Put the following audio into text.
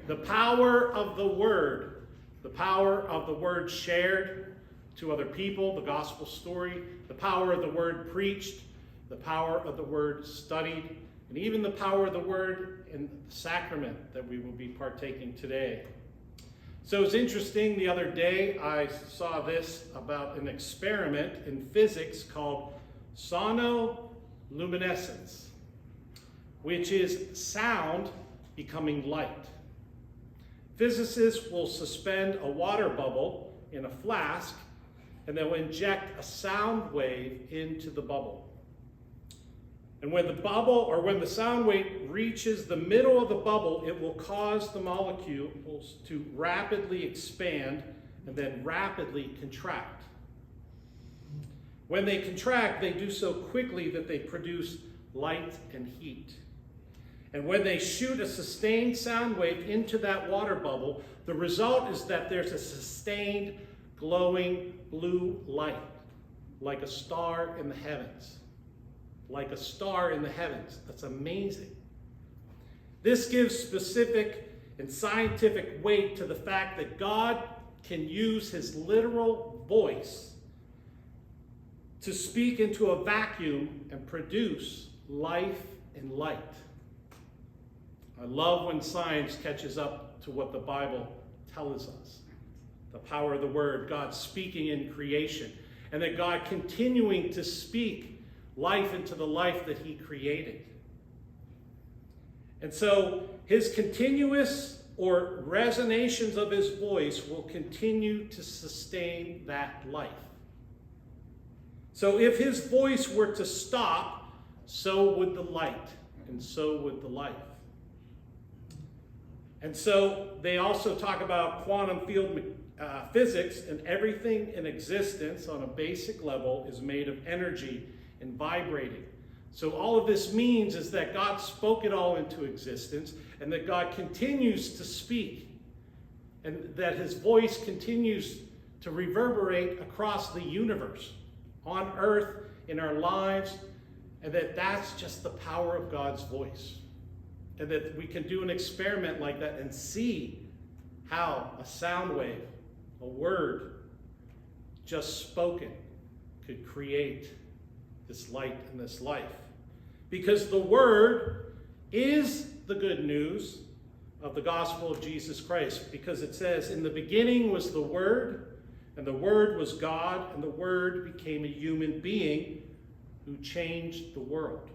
The power of the word shared to other people, the gospel story, the power of the word preached, the power of the word studied, and even the power of the word in the sacrament that we will be partaking today. So it's interesting, the other day I saw this about an experiment in physics called SonoLuminescence, which is sound becoming light. Physicists will suspend a water bubble in a flask and they'll inject a sound wave into the bubble. And when the sound wave reaches the middle of the bubble, it will cause the molecules to rapidly expand and then rapidly contract. When they contract, they do so quickly that they produce light and heat. And when they shoot a sustained sound wave into that water bubble, the result is that there's a sustained glowing blue light, like a star in the heavens. Like a star in the heavens. That's amazing. This gives specific and scientific weight to the fact that God can use his literal voice to speak into a vacuum and produce life and light. I love when science catches up to what the Bible tells us. The power of the word, God speaking in creation, and that God continuing to speak life into the life that he created. And so his continuous or resonations of his voice will continue to sustain that life. So if his voice were to stop, so would the light, and so would the life. And so they also talk about quantum field physics, and everything in existence on a basic level is made of energy and vibrating. So all of this means is that God spoke it all into existence, and that God continues to speak, and that his voice continues to reverberate across the universe, on earth, in our lives, and that that's just the power of God's voice. And that we can do an experiment like that and see how a sound wave, a word just spoken, could create this light and this life. Because the word is the good news of the gospel of Jesus Christ. Because it says, in the beginning was the Word, and the Word was God, and the Word became a human being who changed the world.